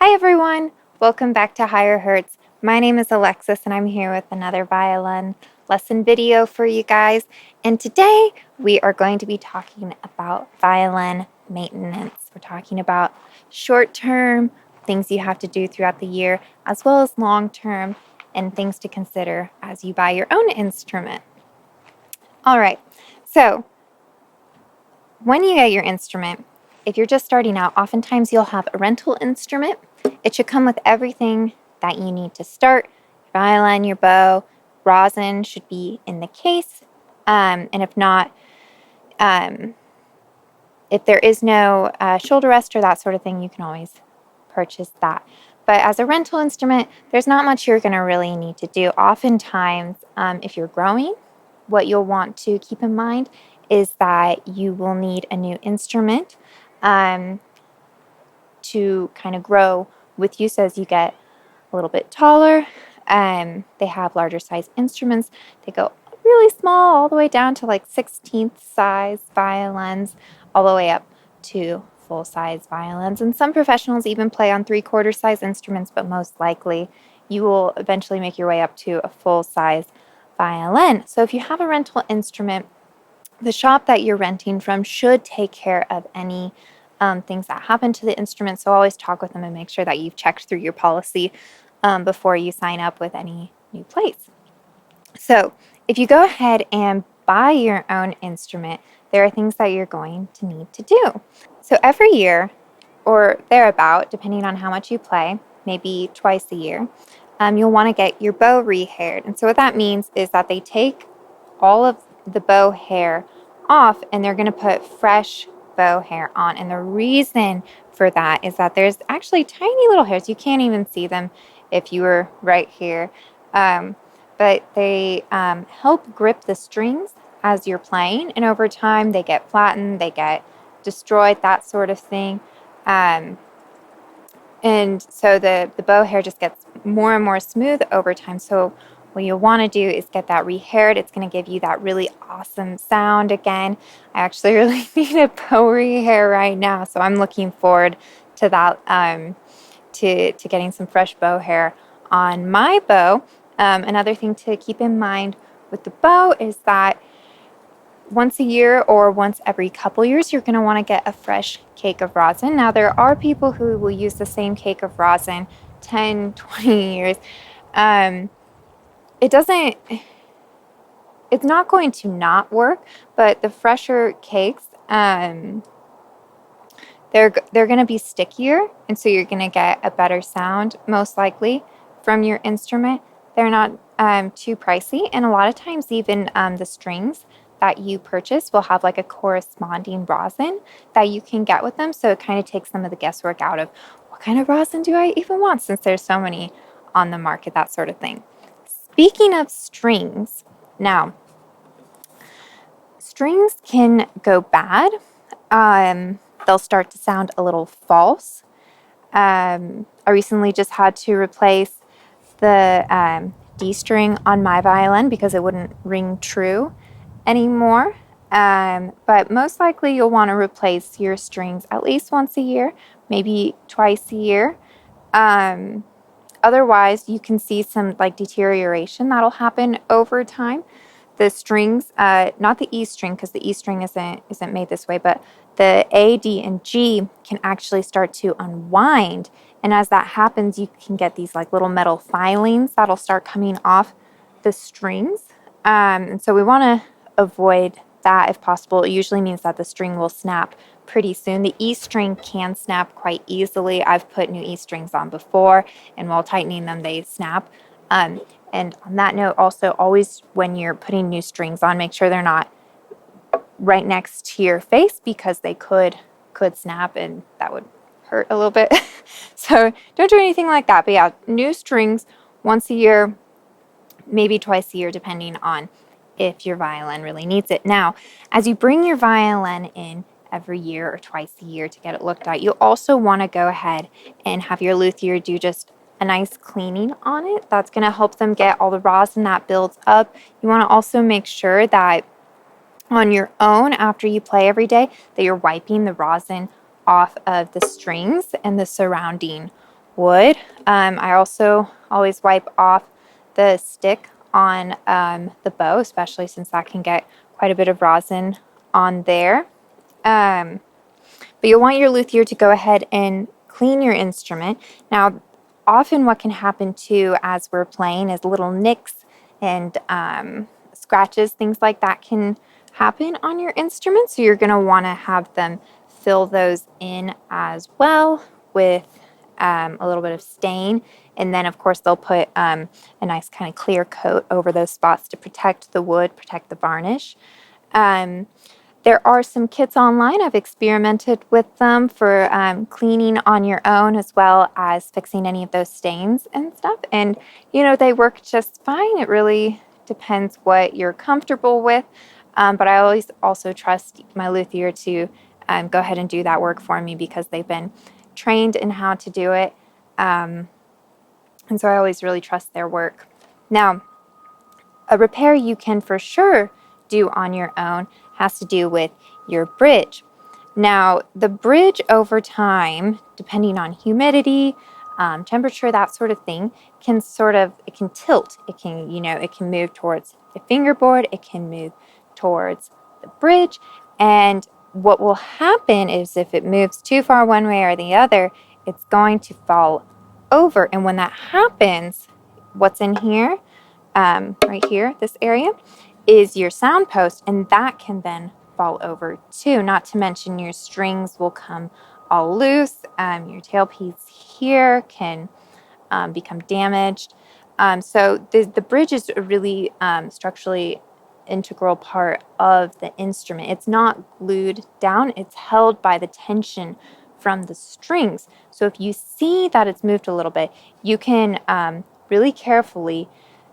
Hi everyone! Welcome back to Higher Hertz. My name is Alexis and I'm here with another violin lesson video for you guys. And today we are going to be talking about violin maintenance. We're talking about short-term things you have to do throughout the year, as well as long-term and things to consider as you buy your own instrument. All right, so when you get your instrument, if you're just starting out, oftentimes you'll have a rental instrument. It should come with everything that you need to start. Your violin, your bow, rosin should be in the case. And if not, if there is no shoulder rest or that sort of thing, you can always purchase that. But as a rental instrument, there's not much you're going to really need to do. Oftentimes, if you're growing, what you'll want to keep in mind is that you will need a new instrument to kind of grow with you. So as you get a little bit taller, they have larger size instruments. They go really small all the way down to like 16th size violins, all the way up to full size violins. And some professionals even play on 3/4 size instruments, but most likely you will eventually make your way up to a full size violin. So if you have a rental instrument, the shop that you're renting from should take care of any things that happen to the instrument. So always talk with them and make sure that you've checked through your policy before you sign up with any new place. So if you go ahead and buy your own instrument, there are things that you're going to need to do. So every year or thereabout, depending on how much you play, maybe twice a year, you'll want to get your bow rehaired. And so what that means is that they take all of the bow hair off and they're going to put fresh bow hair on. And the reason for that is that there's actually tiny little hairs. You can't even see them if you were right here. But they help grip the strings as you're playing. And over time, they get flattened, they get destroyed, that sort of thing. And so the bow hair just gets more and more smooth over time. So what you'll want to do is get that rehaired. It's going to give you that really awesome sound again. I actually really need a bow rehair right now, so I'm looking forward to that, to getting some fresh bow hair on my bow. Another thing to keep in mind with the bow is that once a year or once every couple years, you're going to want to get a fresh cake of rosin. Now, there are people who will use the same cake of rosin 10, 20 years. It's not going to not work, but the fresher cakes, they're going to be stickier, and so you're going to get a better sound, most likely, from your instrument. They're not too pricey, and a lot of times even the strings that you purchase will have like a corresponding rosin that you can get with them, so it kind of takes some of the guesswork out of what kind of rosin do I even want, since there's so many on the market, that sort of thing. Speaking of strings, now, strings can go bad. They'll start to sound a little false. I recently just had to replace the D string on my violin because it wouldn't ring true anymore. But most likely you'll want to replace your strings at least once a year, maybe twice a year. Otherwise, you can see some like deterioration that'll happen over time. The strings, not the E string, because the E string isn't made this way, but the A, D, and G can actually start to unwind. And as that happens, you can get these like little metal filings that'll start coming off the strings. And so we want to avoid that if possible. It usually means that the string will snap pretty soon. The E string can snap quite easily. I've put new E strings on before, and while tightening them, they snap. And on that note, also, always when you're putting new strings on, make sure they're not right next to your face because they could snap, and that would hurt a little bit. So don't do anything like that. But yeah, new strings once a year, maybe twice a year, depending on if your violin really needs it. Now, as you bring your violin in every year or twice a year to get it looked at, you also want to go ahead and have your luthier do just a nice cleaning on it. That's going to help them get all the rosin that builds up. You want to also make sure that on your own, after you play every day, that you're wiping the rosin off of the strings and the surrounding wood. I also always wipe off the stick on the bow, especially since that can get quite a bit of rosin on there. But you'll want your luthier to go ahead and clean your instrument. Now, often what can happen too as we're playing is little nicks and scratches, things like that can happen on your instrument. So you're going to want to have them fill those in as well with a little bit of stain. And then, of course, they'll put a nice kind of clear coat over those spots to protect the wood, protect the varnish. There are some kits online. I've experimented with them for cleaning on your own as well as fixing any of those stains and stuff. And, they work just fine. It really depends what you're comfortable with. But I always also trust my luthier to go ahead and do that work for me because they've been trained in how to do it. And so I always really trust their work. Now, a repair you can for sure do on your own has to do with your bridge. Now, the bridge over time, depending on humidity, temperature, that sort of thing, it can tilt. It can move towards the fingerboard. It can move towards the bridge. And what will happen is if it moves too far one way or the other, it's going to fall over. And when that happens, what's in here, right here, this area, is your sound post, and that can then fall over too. Not to mention your strings will come all loose. Your tailpiece here can become damaged. So the bridge is a really structurally integral part of the instrument. It's not glued down, it's held by the tension from the strings. So if you see that it's moved a little bit, you can really carefully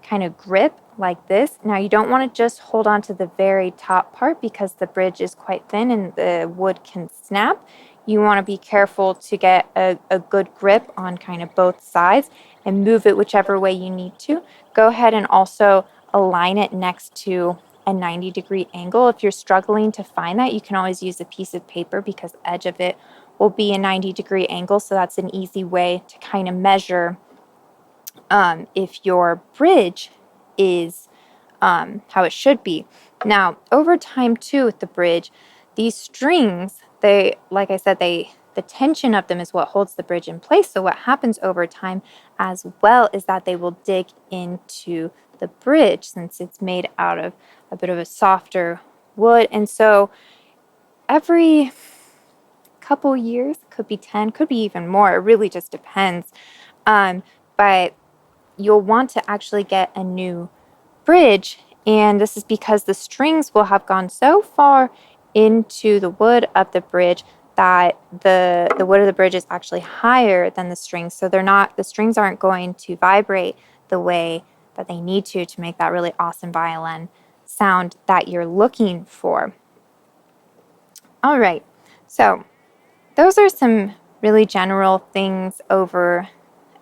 kind of grip like this. Now you don't want to just hold on to the very top part because the bridge is quite thin and the wood can snap. You want to be careful to get a good grip on kind of both sides and move it whichever way you need to. Go ahead and also align it next to a 90-degree angle. If you're struggling to find that, you can always use a piece of paper because the edge of it will be a 90-degree angle. So that's an easy way to kind of measure if your bridge is how it should be. Now, over time too with the bridge, these strings, like I said, the tension of them is what holds the bridge in place. So what happens over time as well is that they will dig into the bridge since it's made out of a bit of a softer wood. And so every couple years, could be 10, could be even more, it really just depends. But you'll want to actually get a new bridge, and this is because the strings will have gone so far into the wood of the bridge that the wood of the bridge is actually higher than the strings. So the strings aren't going to vibrate the way that they need to make that really awesome violin sound that you're looking for. All right, so those are some really general things over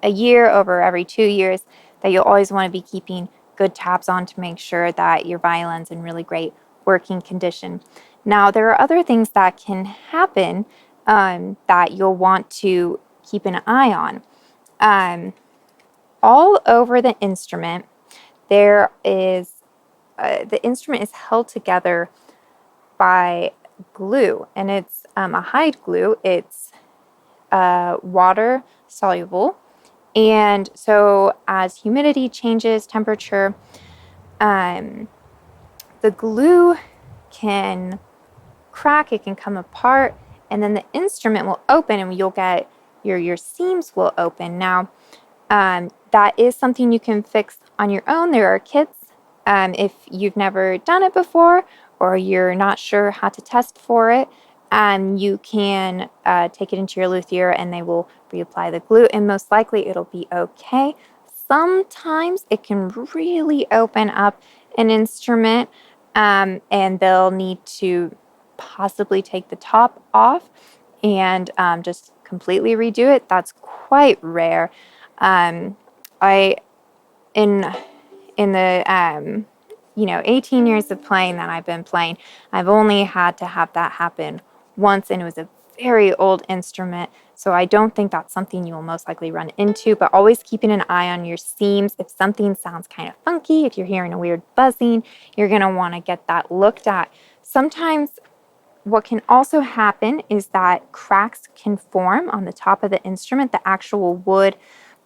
a year, over every 2 years, that you'll always want to be keeping good tabs on to make sure that your violin's in really great working condition. Now, there are other things that can happen that you'll want to keep an eye on. All over the instrument, there is the instrument is held together by glue, and it's a hide glue. It's water soluble. And so as humidity changes, temperature, the glue can crack, it can come apart, and then the instrument will open and you'll get your seams will open. Now, that is something you can fix on your own. There are kits. If you've never done it before or you're not sure how to test for it, you can take it into your luthier and they will reapply the glue, and most likely it'll be okay. Sometimes it can really open up an instrument and they'll need to possibly take the top off and just completely redo it. That's quite rare. In the 18 years of playing that I've been playing, I've only had to have that happen once, and it was a very old instrument, so I don't think that's something you will most likely run into, but always keeping an eye on your seams. If something sounds kind of funky, if you're hearing a weird buzzing, you're going to want to get that looked at. Sometimes what can also happen is that cracks can form on the top of the instrument. The actual wood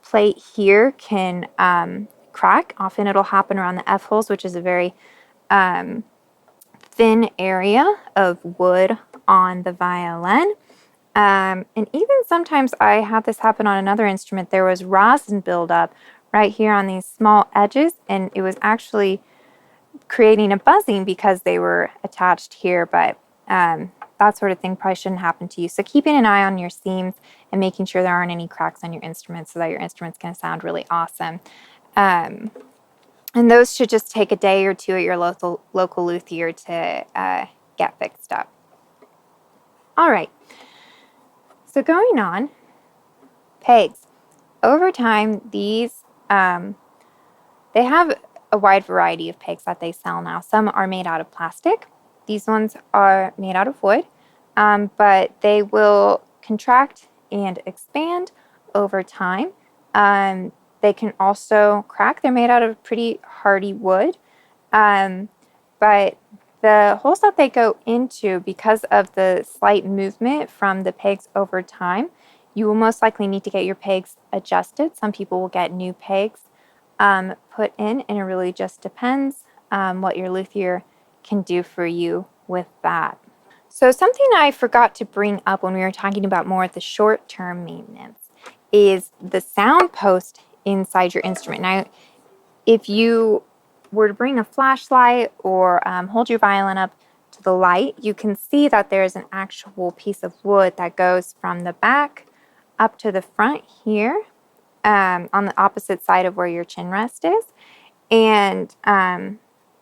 plate here can crack. Often it'll happen around the F holes, which is a very thin area of wood on the violin. And even sometimes I had this happen on another instrument. There was rosin buildup right here on these small edges, and it was actually creating a buzzing because they were attached here, but that sort of thing probably shouldn't happen to you. So keeping an eye on your seams and making sure there aren't any cracks on your instrument so that your instrument's going to sound really awesome. And those should just take a day or two at your local luthier to get fixed up. All right. So going on, pegs. Over time, these, they have a wide variety of pegs that they sell now. Some are made out of plastic. These ones are made out of wood, but they will contract and expand over time. They can also crack. They're made out of pretty hardy wood, but the holes that they go into, because of the slight movement from the pegs over time, you will most likely need to get your pegs adjusted. Some people will get new pegs put in, and it really just depends what your luthier can do for you with that. So something I forgot to bring up when we were talking about more of the short-term maintenance is the sound post inside your instrument. Now, if you were to bring a flashlight or hold your violin up to the light, you can see that there's an actual piece of wood that goes from the back up to the front here on the opposite side of where your chin rest is. And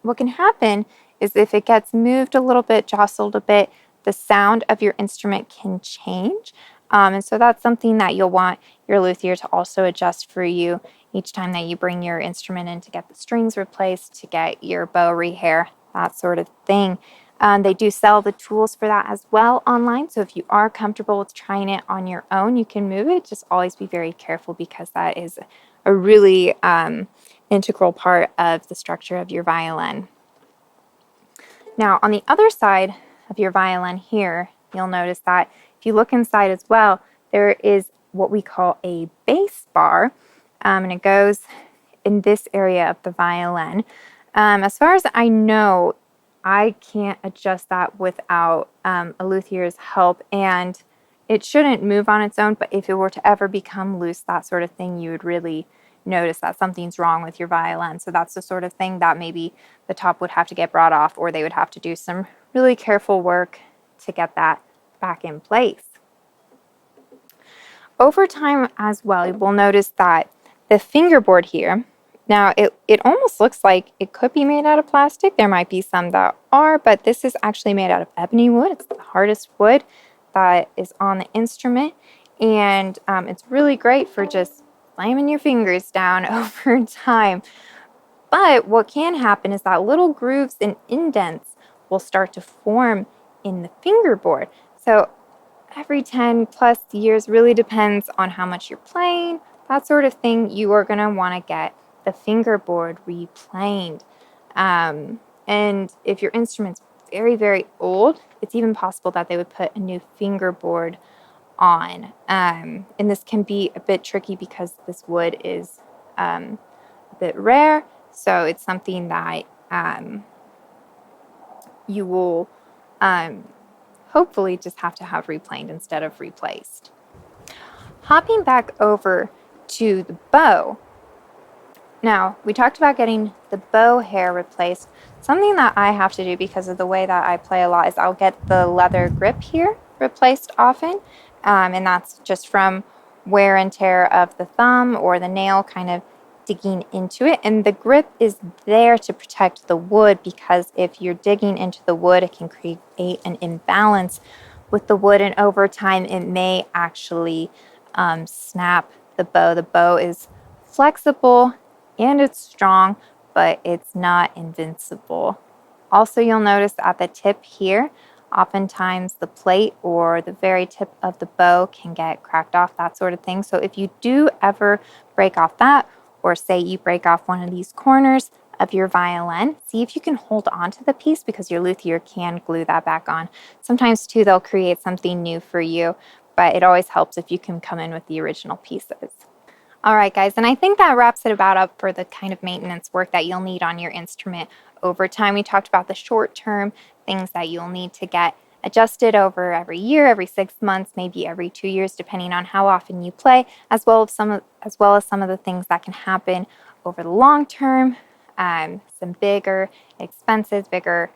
what can happen is if it gets moved a little bit, jostled a bit, the sound of your instrument can change. And so that's something that you'll want your luthier to also adjust for you each time that you bring your instrument in to get the strings replaced, to get your bow rehair, that sort of thing. They do sell the tools for that as well online. So if you are comfortable with trying it on your own, you can move it. Just always be very careful because that is a really integral part of the structure of your violin. Now, on the other side of your violin here, you'll notice that if you look inside as well, there is what we call a bass bar, and it goes in this area of the violin. As far as I know, I can't adjust that without a luthier's help, and it shouldn't move on its own, but if it were to ever become loose, that sort of thing, you would really notice that something's wrong with your violin. So that's the sort of thing that maybe the top would have to get brought off, or they would have to do some really careful work to get that back in place. Over time as well, you will notice that the fingerboard here, now it almost looks like it could be made out of plastic. There might be some that are, but this is actually made out of ebony wood. It's the hardest wood that is on the instrument, and it's really great for just slamming your fingers down over time. But what can happen is that little grooves and indents will start to form in the fingerboard. So every 10 plus years, really depends on how much you're playing, that sort of thing, you are going to want to get the fingerboard replaned. And if your instrument's very, very old, it's even possible that they would put a new fingerboard on. And this can be a bit tricky because this wood is a bit rare. So it's something that you will hopefully just have to have replaned instead of replaced. Hopping back over to the bow. Now, we talked about getting the bow hair replaced. Something that I have to do because of the way that I play a lot is I'll get the leather grip here replaced often. And that's just from wear and tear of the thumb or the nail kind of digging into it. And the grip is there to protect the wood, because if you're digging into the wood, it can create an imbalance with the wood, and over time it may actually snap the bow. The bow is flexible and it's strong, but it's not invincible. Also, you'll notice at the tip here, Oftentimes the plate or the very tip of the bow can get cracked off, that sort of thing. So if you do ever break off that, or say you break off one of these corners of your violin, see if you can hold on to the piece, because your luthier can glue that back on. Sometimes too, they'll create something new for you, but it always helps if you can come in with the original pieces. All right, guys, and I think that wraps it about up for the kind of maintenance work that you'll need on your instrument over time. We talked about the short-term things that you'll need to get adjusted over every year, every 6 months, maybe every 2 years, depending on how often you play, as well as some of the things that can happen over the long term, some bigger expenses, bigger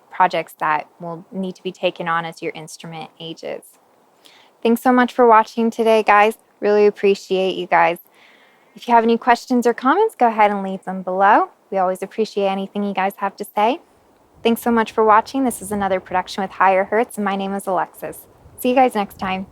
projects that will need to be taken on as your instrument ages. Thanks so much for watching today, guys. Really appreciate you guys. If you have any questions or comments, go ahead and leave them below. We always appreciate anything you guys have to say. Thanks so much for watching. This is another production with Higher Hertz, and my name is Alexis. See you guys next time.